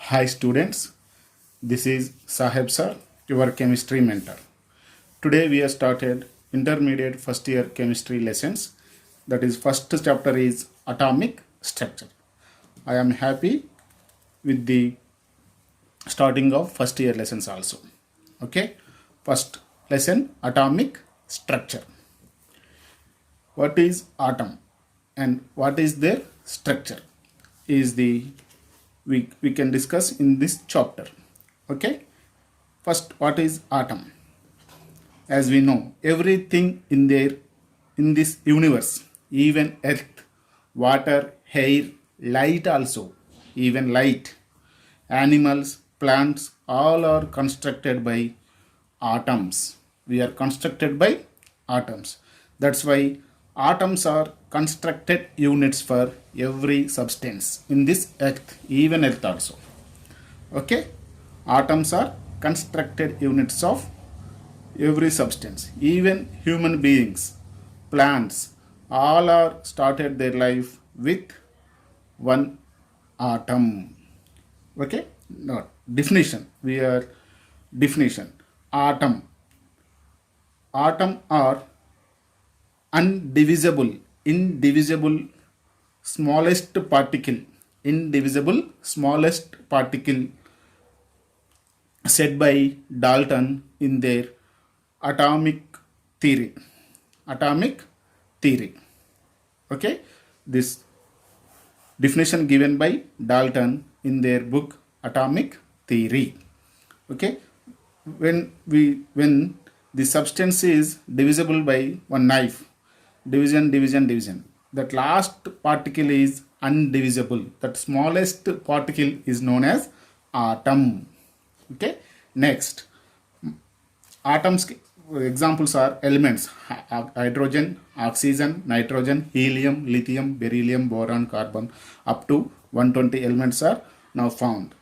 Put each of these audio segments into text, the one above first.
Hi students, this is Saheb sir, your chemistry mentor. Today we have started intermediate first year chemistry lessons. That is first chapter is atomic structure. I am happy with the starting of first year lessons also. Okay, first lesson atomic structure. What is atom and what is their structure is the we can discuss in this chapter. Okay, first what is atom? As we know, everything in this universe, even earth, water, air, light also, even light, animals, plants, all are constructed by atoms. We are constructed by atoms. That's why atoms are constructed units for every substance in this earth, even earth also. Okay, atoms are constructed units of every substance, even human beings, plants, all are started their life with one atom. Okay, no definition. We are definition. Atom are indivisible, smallest particle, said by Dalton in their atomic theory. Atomic theory. Okay, this definition given by Dalton in their book Atomic Theory. Okay, when the substance is divisible by one knife, division, that last particle is undivisible. That smallest particle is known as atom. Okay, next, atoms examples are elements: hydrogen, oxygen, nitrogen, helium, lithium, beryllium, boron, carbon. Up to 120 elements are now found.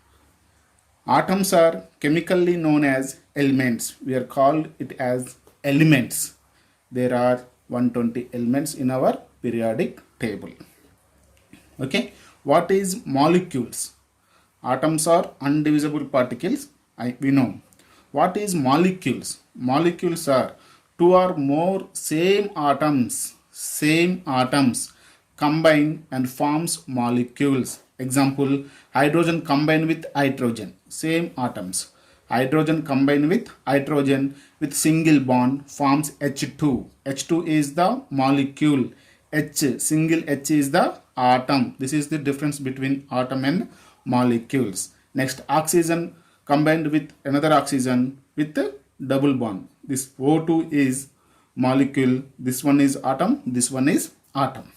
Atoms are chemically known as elements. We are called it as elements. There are 120 elements in our periodic table. Okay, what is molecules? Atoms are undivisible particles. We know. What is molecules? Molecules are two or more same atoms combine and forms molecules. Example, hydrogen combine with hydrogen, same atoms. Hydrogen combine with hydrogen with single bond forms H2. H2 is the molecule. Single H is the atom. This is the difference between atom and molecules. Next, oxygen combined with another oxygen with a double bond. This O2 is molecule. This one is atom. This one is atom.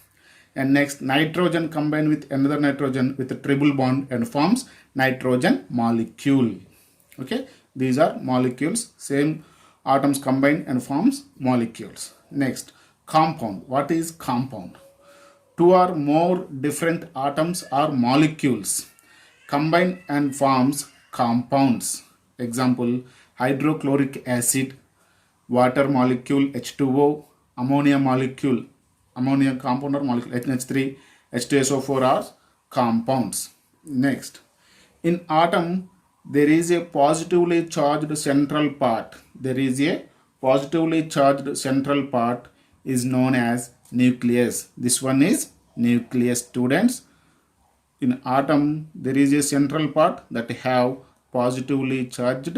And next, nitrogen combined with another nitrogen with a triple bond and forms nitrogen molecule. Okay, these are molecules. Same atoms combine and forms molecules. Next, compound. What is compound? Two or more different atoms or molecules combine and forms compounds. Example, hydrochloric acid, water molecule H2O, ammonia molecule, ammonia compound or molecule NH3, H2SO4 are compounds. Next, in atom there is a positively charged central part. There is a positively charged central part is known as nucleus. This one is nucleus, students. In atom there is a central part that have positively charged,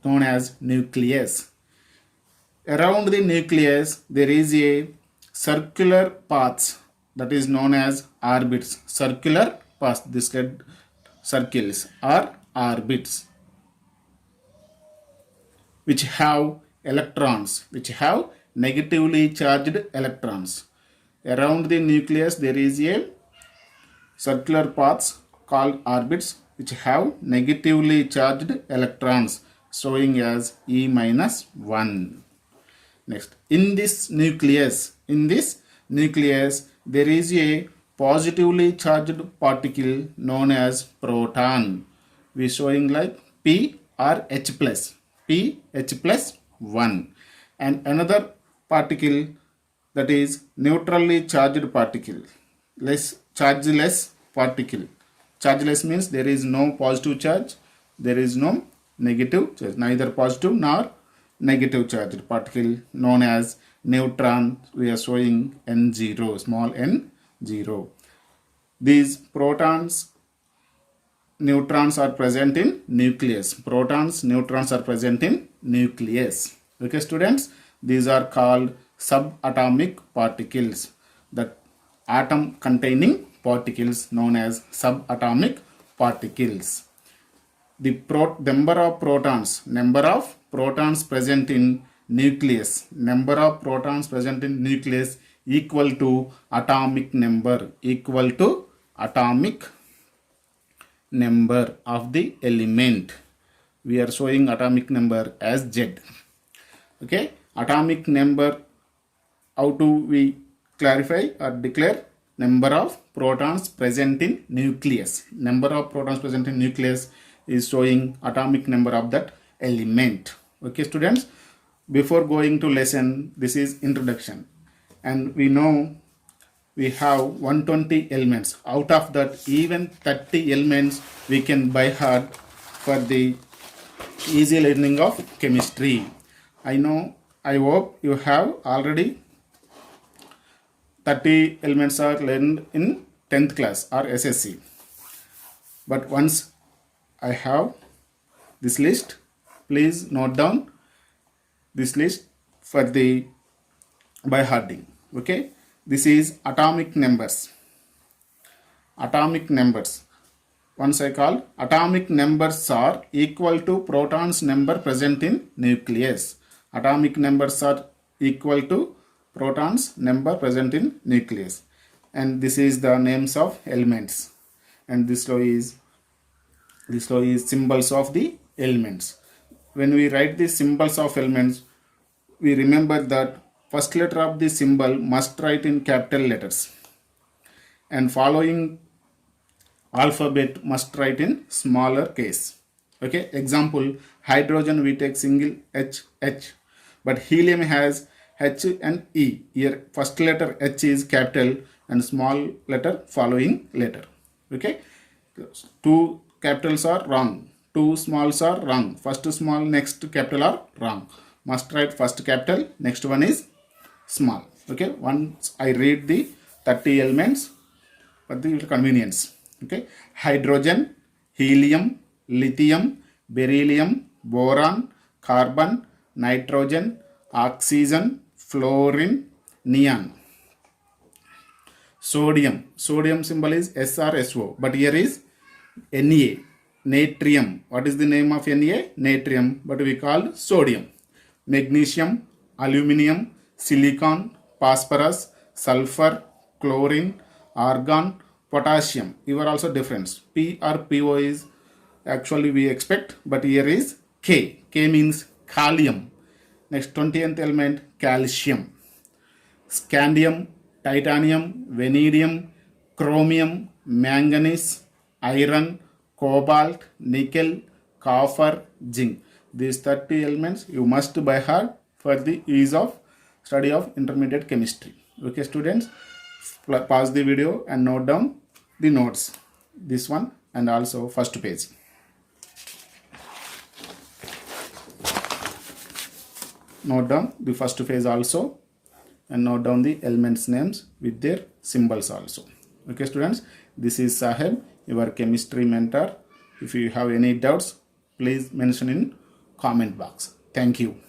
known as nucleus. Around the nucleus there is a circular paths that is known as orbits. Circular paths, this red circles are orbits, which have electrons, which have negatively charged electrons. Around the nucleus there is a circular paths called orbits which have negatively charged electrons, showing as E minus 1. Next, in this nucleus there is a positively charged particle known as proton. We showing like P or H plus, H plus 1, and another particle that is neutrally charged particle. chargeless particle. Chargeless means there is no positive charge, there is no negative charge, neither positive nor negative charged particle known as neutron. We are showing n0, small n0. These protons, neutrons are present in nucleus. Protons, neutrons are present in nucleus. Okay, students, these are called subatomic particles. The atom containing particles known as subatomic particles. The number of protons present in nucleus, equal to atomic number, of the element. We are showing atomic number as Z. Okay, atomic number, how do we clarify or declare? Number of protons present in nucleus. Number of protons present in nucleus is showing atomic number of that element. Okay, students, before going to lesson, this is introduction, and we know we have 120 elements. Out of that, even 30 elements we can by heart for the easy learning of chemistry. I hope you have already 30 elements are learned in 10th class or SSC. But once I have this list, please note down this list for the by hearting. Okay, this is atomic numbers. Atomic numbers. Once I call atomic numbers are equal to protons number present in nucleus. Atomic numbers are equal to protons number present in nucleus, and this is the names of elements, and this row is symbols of the elements. When we write the symbols of elements, we remember that first letter of the symbol must write in capital letters, and following alphabet must write in smaller case. Okay, example, hydrogen we take single H, but helium has H and E. Here first letter H is capital and small letter following letter. Okay, two capitals are wrong, two smalls are wrong, first small next capital are wrong. Must write first capital, next one is small. Okay, once I read the 30 elements for the convenience. Okay, hydrogen, helium, lithium, beryllium, boron, carbon, nitrogen, oxygen, fluorine, neon. Sodium symbol is SrSO, but here is Na. Natrium, what is the name of Na? Natrium, but we call sodium. Magnesium, aluminium, silicon, phosphorus, sulfur, chlorine, argon, potassium. You are also different. P or PO is actually we expect, but here is K. K means kalium. Next 20th element, calcium. Scandium, titanium, vanadium, chromium, manganese, iron, cobalt, nickel, copper, zinc. These 30 elements you must by heart for the ease of study of intermediate chemistry. Okay, students, pause the video and note down the notes. This one and also first page. Note down the first page also, and note down the elements names with their symbols also. Okay, students, this is Saheb, your chemistry mentor. If you have any doubts, please mention in comment box. Thank you.